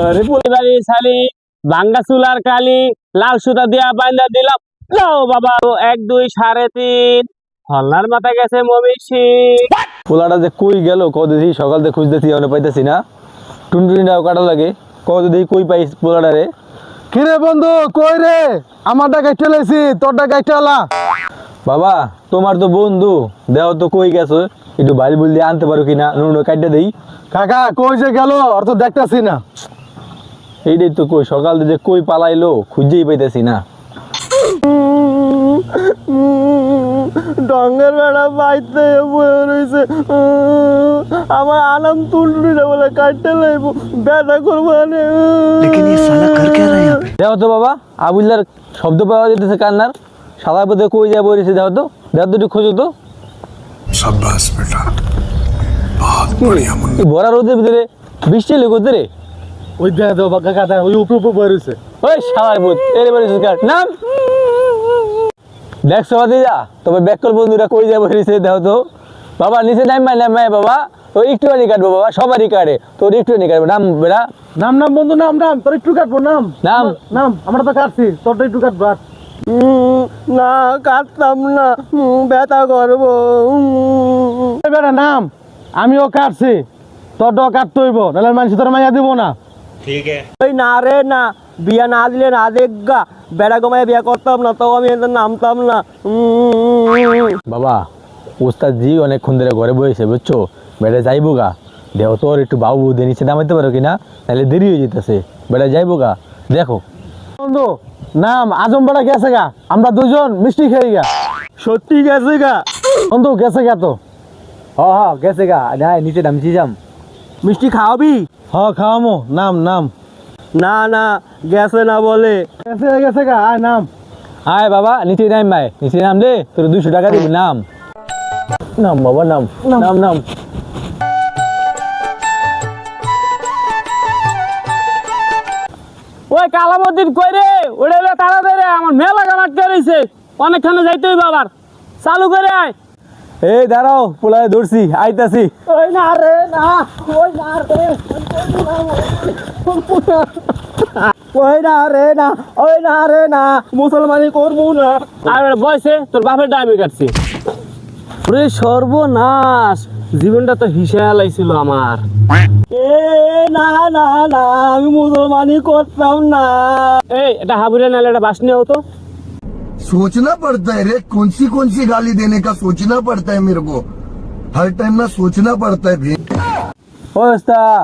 আরে পরিবারে শালি ভাঙ্গা চুলার কালি লাল সুতা দিয়া বাইন্দা দিলাম। লাও বাবা 1 2 3.5 হল্লার মাথা গেছে মমিষি। পোলাটা যে কই গেল কত দেখি সকাল থেকে খুঁজতেছি অনেক পাইতেছি না। টুনটুনিটাও কাটা লাগে কত দেখি কই পাইস পোলাটা রে। কিরে বন্ধু কই রে? আমারটা গাইতে লাইছি, তোরটা গাইতে আলা। বাবা তোমার তো বন্ধু দেও তো কই গেছো, একটু বাইল বুল দিয়ে আনতে পারো কিনা, নুন কাটতে দেই। কাকা কই যে গেল আর তো দেখতাছি না। এইটাই তো কই সকাল থেকে কই পালাইলো খুঁজেই পাইতেছি না। ডঙ্গের বেড়া বাইতে বয়ে রয়েছে, আমার আনাম তুলটুনিটা বলে কাটতে লাইব, ব্যথা করবো। দেও তো বাবা আবুল্লার শব্দ পাওয়া যেতেছে কান্নার, সাদা পথে কই যায় বলেছে। দেও তো একটু খোঁজো তো। शाबाश बेटा, बहुत बढ़िया मुन्ना। এই ভরা রোদের ভিতরে বৃষ্টি এলে কোথায় রে? ওই দেখা দাও কাকা দা ওই উপরে উপরে বয়ে রইছে। ওই শালার ভূত এর বাড়ি সুকার নাম দেখছো বাদে যা, তবে ব্যাকল বন্ধুরা কই যায় বলেছে। দেও তো বাবা নিচে নামাই বাবা, তো একটু আনি কাটবো বাবা, সবারই কাটে, তোর একটু আনি কাটবো। নাম বেড়া নাম নাম বন্ধু নাম নাম, তোর একটু কাটবো নাম নাম নাম। আমরা তো কাটছি, তোরটা একটু কাটবো। না কাটতাম না, ব্যথা করবো। বেটা নাম আমিও কাটছি, তোরটাও কাটতে হইব, নাহলে মানুষ তোর মাইয়া দিব না। ওই না রে না, বিয়া না দিলে না দেখগা, বেড়া কমায় বিয়া করতাম না, তো আমি এদের নামতাম না। বাবা ওস্তাদ জি অনেকক্ষণ ধরে ঘরে বসেছে বুঝছো, বেড়া যাইবো গা। দেও তোর একটু বাবু দিয়ে নিচে নামাইতে পারো কিনা, তাহলে দেরি হয়ে যেতেছে। বেড়া যাইবো গা দেখো। বন্ধু নাম আজম বেটা গেছে গা, আমরা দুজন মিষ্টি খেয়ে গা। সত্যি গেছে গা? বন্ধু গেছে গা তো। হ গেছে গা, নিচে নামছি যাম। মিষ্টি খাওয়াবি? খাওয়ামো। নাম নাম না না গেছে না বলে। গেছে গা, আয় নাম। আয় বাবা নিচে নাম, ভাই নিচে নাম দে, তোর 200 টাকা দিবি। নাম নাম বাবা নাম নাম নাম। ওই কালামুদ্দিন কই রে? ওরে তাড়া দে রে, আমার মেলা গামাটকে রইছে, অনেকখানে যাইতে হইব আবার। চালু করে আয়। এই দাঁড়াও পোলায় ধরছি আইতাছি। ওই না রে না, ওই না রে, ওই না রে না, ওই না রে না, মুসলমানি করবো না। আর বয়সে তোর বাপের ডাইমি কাটছি। ওরে সর্বনাশ, জীবনটা তো হিসেবে লাইছিল আমার। এ না না না, আমি মুসলমানি করতাম না। এই এটা হাবুরে নালে এটা বাস নিয়ে হতো। सोचना पड़ता है रे, कौन सी गाली देने का सोचना पड़ता है मेरे को, हर टाइम ना सोचना पड़ता है भी। ও ওস্তাদ